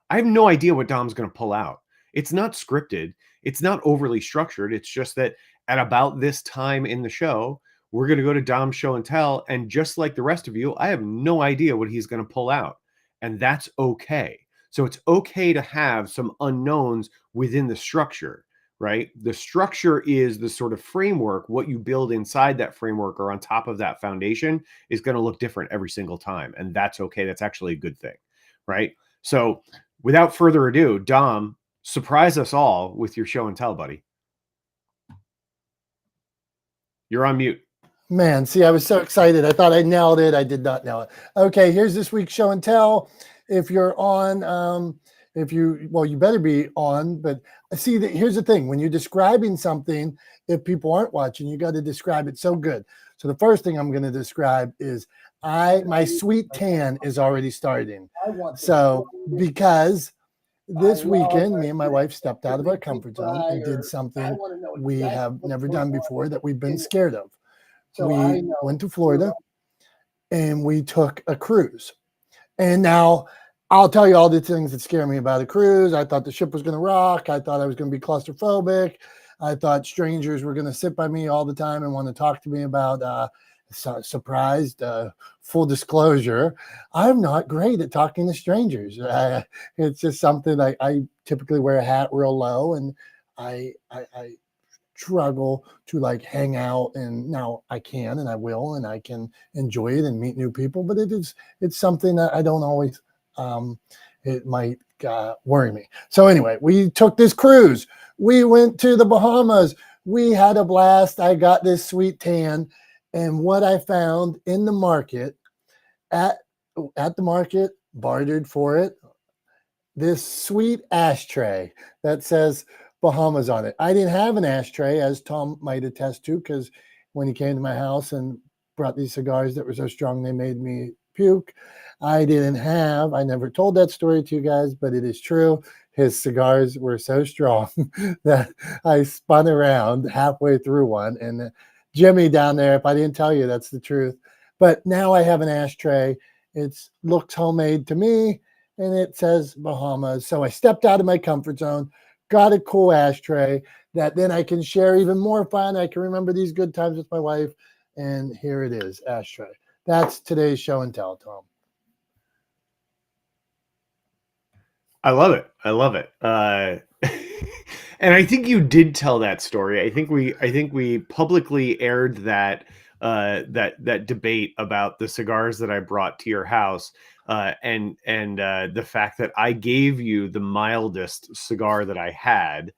I have no idea what Dom's going to pull out. It's not scripted. It's not overly structured. It's just that at about this time in the show, we're going to go to Dom's show and tell. And just like the rest of you, I have no idea what he's going to pull out. And that's okay. So it's okay to have some unknowns within the structure, right? The structure is the sort of framework. What you build inside that framework or on top of that foundation is going to look different every single time. And that's okay. That's actually a good thing, right? So without further ado, Dom, surprise us all with your show and tell, buddy. You're on mute. Man, see, I was so excited. I thought I nailed it. I did not nail it. Okay, here's this week's show and tell. If you're on, you better be on. But see, here's the thing. When you're describing something, if people aren't watching, you got to describe it so good. So the first thing I'm going to describe is my sweet tan is already starting. So because this weekend, me and my wife stepped out of our comfort zone and did something we have never done before that we've been scared of. We went to Florida and we took a cruise. And now I'll tell you all the things that scare me about a cruise. I thought the ship was going to rock. I thought I was going to be claustrophobic. I thought strangers were going to sit by me all the time and want to talk to me about surprised. Full disclosure, I'm not great at talking to strangers. It's just something I typically wear a hat real low, and I struggle to like hang out. And now I can, and I will, and I can enjoy it and meet new people. But it's something that I don't always. It might worry me. So anyway, we took this cruise. We went to the Bahamas. We had a blast. I got this sweet tan. And what I found in the market at at the market, bartered for it, this sweet ashtray that says Bahamas on it. I didn't have an ashtray, as Tom might attest to, because when he came to my house and brought these cigars that were so strong they made me puke, I never told that story to you guys, but it is true. His cigars were so strong that I spun around halfway through one. And Jimmy down there, if I didn't tell you, that's the truth. But now I have an ashtray. It looks homemade to me, and it says Bahamas. So I stepped out of my comfort zone, got a cool ashtray that then I can share even more fun. I can remember these good times with my wife. And here it is, ashtray. That's today's show and tell, Tom. I love it. I love it. And I think you did tell that story. I think we publicly aired that that debate about the cigars that I brought to your house, and the fact that I gave you the mildest cigar that I had,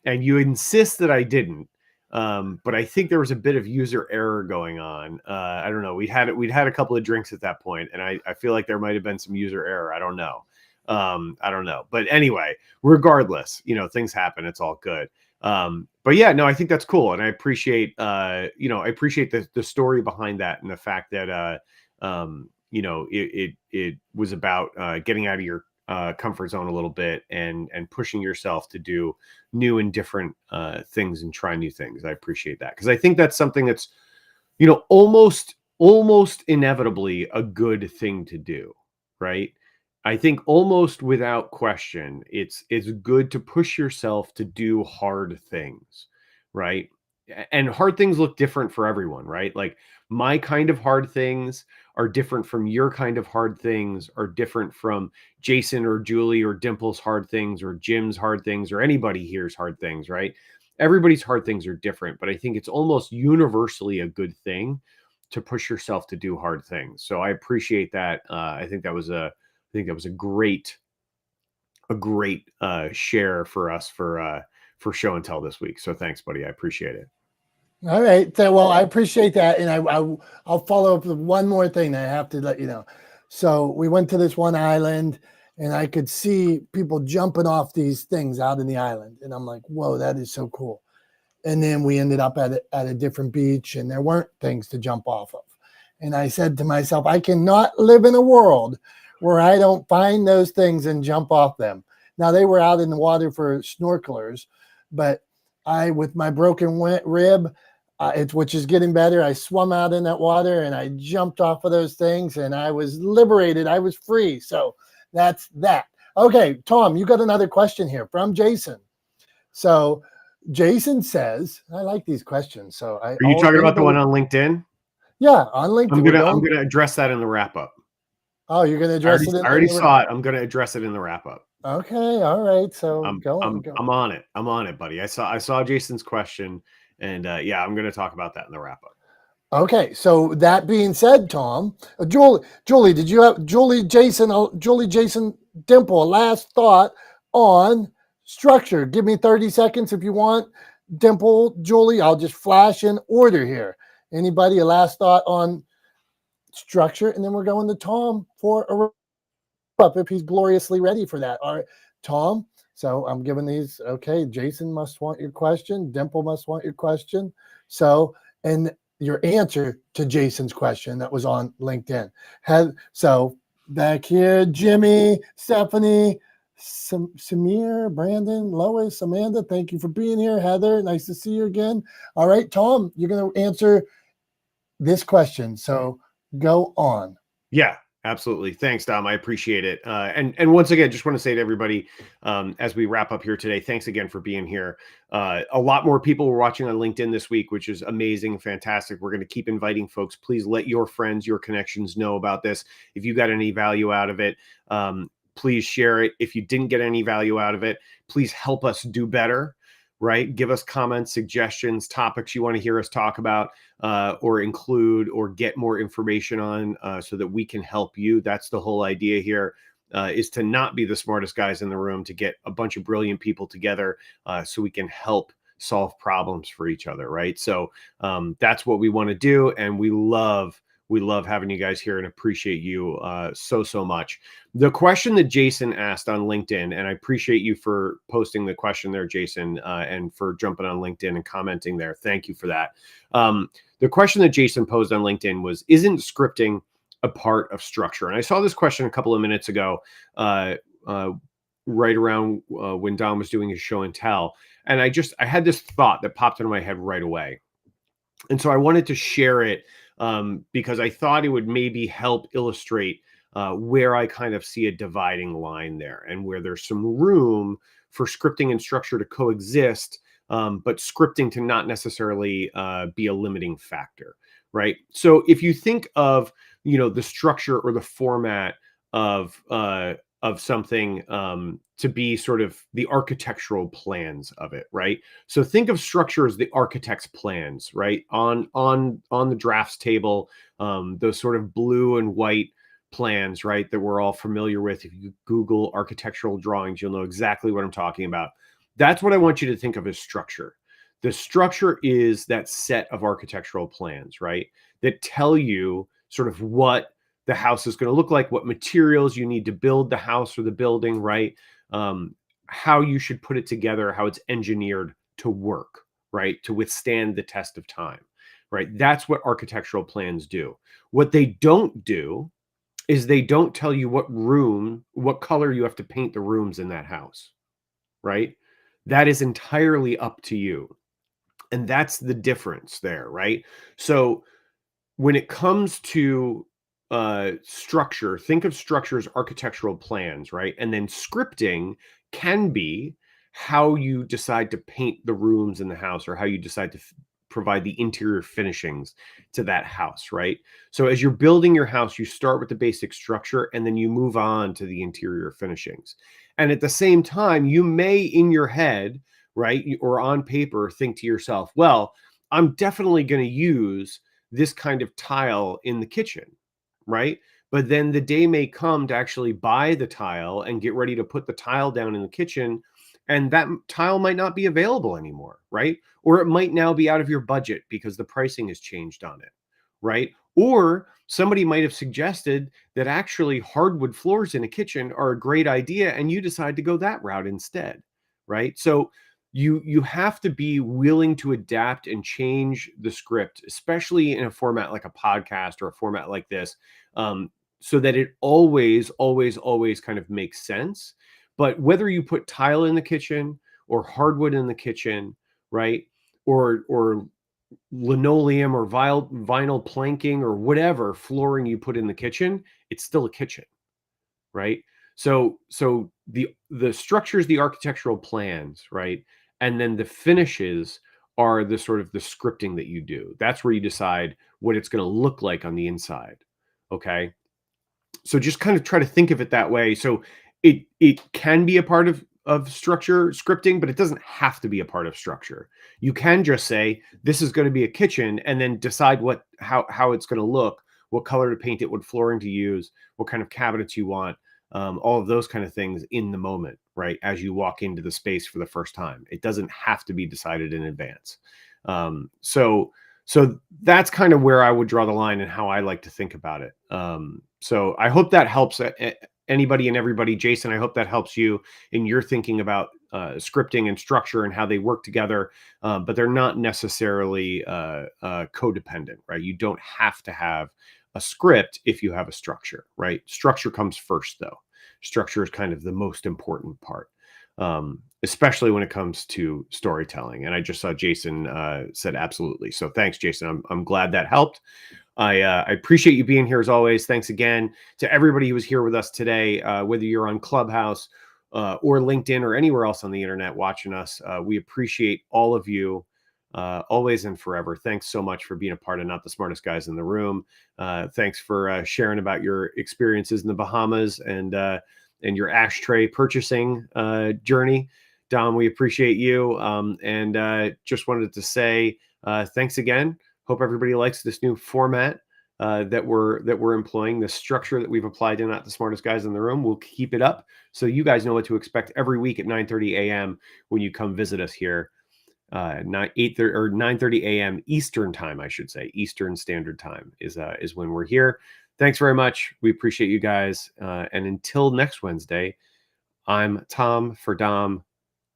and you insist that I didn't. But I think there was a bit of user error going on. I don't know. We'd had a couple of drinks at that point, and I feel like there might have been some user error. I don't know. But anyway, regardless, things happen. It's all good. But yeah, no, I think that's cool. And I appreciate, I appreciate the story behind that, and the fact that, it was about, getting out of your, comfort zone a little bit and pushing yourself to do new and different, things and try new things. I appreciate that, because I think that's something that's, almost inevitably a good thing to do. Right. I think almost without question, it's good to push yourself to do hard things, right? And hard things look different for everyone, right? Like, my kind of hard things are different from your kind of hard things, are different from Jason or Julie or Dimple's hard things, or Jim's hard things, or anybody here's hard things, right? Everybody's hard things are different, but I think it's almost universally a good thing to push yourself to do hard things. So I appreciate that. I think that was a great share for us for show and tell this week. So thanks, buddy. I appreciate it. All right. So, well, I appreciate that. And I'll follow up with one more thing that I have to let you know. So we went to this one island, and I could see people jumping off these things out in the island. And I'm like, whoa, that is so cool. And then we ended up at a different beach, and there weren't things to jump off of. And I said to myself, I cannot live in a world where I don't find those things and jump off them. Now, they were out in the water for snorkelers, but I, with my broken rib, which is getting better, I swum out in that water and I jumped off of those things, and I was liberated. I was free. So that's that. Okay, Tom, you got another question here from Jason. So Jason says, I like these questions. So are you talking about the one on LinkedIn? Yeah, on LinkedIn. I'm gonna address that in the wrap up. Oh, you're going to address it? I already saw it. I'm going to address it in the wrap up. Okay. All right. So go. I'm on it. I'm on it, buddy. I saw Jason's question, and yeah, I'm going to talk about that in the wrap up. Okay. So that being said, Tom, Julie, did you have Julie, Jason, Dimple, a last thought on structure? Give me 30 seconds if you want. Dimple, Julie, I'll just flash in order here. Anybody a last thought on structure? And then we're going to Tom for a wrap up if he's gloriously ready for that. All right, Tom. So I'm giving these. Okay, Jason must want your question. Dimple must want your question. So, and your answer to Jason's question that was on LinkedIn. So back here, Jimmy, Stephanie, Samir, Brandon, Lois, Amanda, thank you for being here. Heather, nice to see you again. All right, Tom, you're going to answer this question. So go on. Yeah, absolutely. Thanks, Dom. I appreciate it. And once again, just want to say to everybody, as we wrap up here today, thanks again for being here. A lot more people were watching on LinkedIn this week, which is amazing, fantastic. We're going to keep inviting folks. Please let your friends, your connections know about this. If you got any value out of it, please share it. If you didn't get any value out of it, please help us do better. Right? Give us comments, suggestions, topics you want to hear us talk about, or include, or get more information on, so that we can help you. That's the whole idea here, is to not be the smartest guys in the room, to get a bunch of brilliant people together, so we can help solve problems for each other. Right? So that's what we want to do. And we love We love having you guys here and appreciate you so much. The question that Jason asked on LinkedIn, and I appreciate you for posting the question there, Jason, and for jumping on LinkedIn and commenting there. Thank you for that. The question that Jason posed on LinkedIn was, isn't scripting a part of structure? And I saw this question a couple of minutes ago, right around when Dom was doing his show and tell. And I had this thought that popped into my head right away. And so I wanted to share it because I thought it would maybe help illustrate where I kind of see a dividing line there, and where there's some room for scripting and structure to coexist, but scripting to not necessarily be a limiting factor, right? So if you think of, the structure or the format of something to be sort of the architectural plans of it, right? So think of structure as the architect's plans, right? On the drafts table, those sort of blue and white plans, right, that we're all familiar with. If you Google architectural drawings, you'll know exactly what I'm talking about. That's what I want you to think of as structure. The structure is that set of architectural plans, right, that tell you sort of what the house is going to look like, what materials you need to build the house or the building, right? How you should put it together, how it's engineered to work, right? To withstand the test of time, right? That's what architectural plans do. What they don't do is they don't tell you what color you have to paint the rooms in that house, right? That is entirely up to you. And that's the difference there, right? So when it comes to structure, think of structure as architectural plans, right? And then scripting can be how you decide to paint the rooms in the house, or how you decide to provide the interior finishings to that house, right? So as you're building your house, you start with the basic structure and then you move on to the interior finishings. And at the same time, you may in your head, right, or on paper, think to yourself, well, I'm definitely going to use this kind of tile in the kitchen, right? But then the day may come to actually buy the tile and get ready to put the tile down in the kitchen, and that tile might not be available anymore, right? Or it might now be out of your budget because the pricing has changed on it, right? Or somebody might have suggested that actually hardwood floors in a kitchen are a great idea, and you decide to go that route instead, right? So you have to be willing to adapt and change the script, especially in a format like a podcast or a format like this, so that it always kind of makes sense. But whether you put tile in the kitchen or hardwood in the kitchen, right, or linoleum or vinyl planking or whatever flooring you put in the kitchen, it's still a kitchen, right? So the structures, the architectural plans, right? And then the finishes are the sort of the scripting that you do. That's where you decide what it's going to look like on the inside. Okay. So just kind of try to think of it that way. So it can be a part of structure scripting, but it doesn't have to be a part of structure. You can just say, this is going to be a kitchen, and then decide how it's going to look, what color to paint it, what flooring to use, what kind of cabinets you want, all of those kind of things in the moment, right? As you walk into the space for the first time, it doesn't have to be decided in advance. So that's kind of where I would draw the line and how I like to think about it. So I hope that helps anybody and everybody. Jason, I hope that helps you in your thinking about scripting and structure and how they work together, but they're not necessarily codependent, right? You don't have to have a script if you have a structure, right? Structure comes first, though. Structure is kind of the most important part, especially when it comes to storytelling. And I just saw Jason said absolutely. So thanks, Jason. I'm glad that helped. I appreciate you being here as always. Thanks again to everybody who was here with us today, whether you're on Clubhouse or LinkedIn or anywhere else on the internet watching us. We appreciate all of you always and forever. Thanks so much for being a part of Not the Smartest Guys in the Room. Thanks for sharing about your experiences in the Bahamas and your ashtray purchasing journey. Dom, we appreciate you. And just wanted to say thanks again. Hope everybody likes this new format that we're employing, the structure that we've applied to Not the Smartest Guys in the Room. We'll keep it up so you guys know what to expect every week at 9:30 a.m. when you come visit us here. 9:30 a.m. Eastern time, I should say. Eastern Standard Time is when we're here. Thanks very much. We appreciate you guys. And until next Wednesday, I'm Tom for Dom.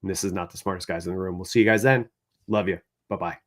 And this is Not the Smartest Guys in the Room. We'll see you guys then. Love you. Bye-bye.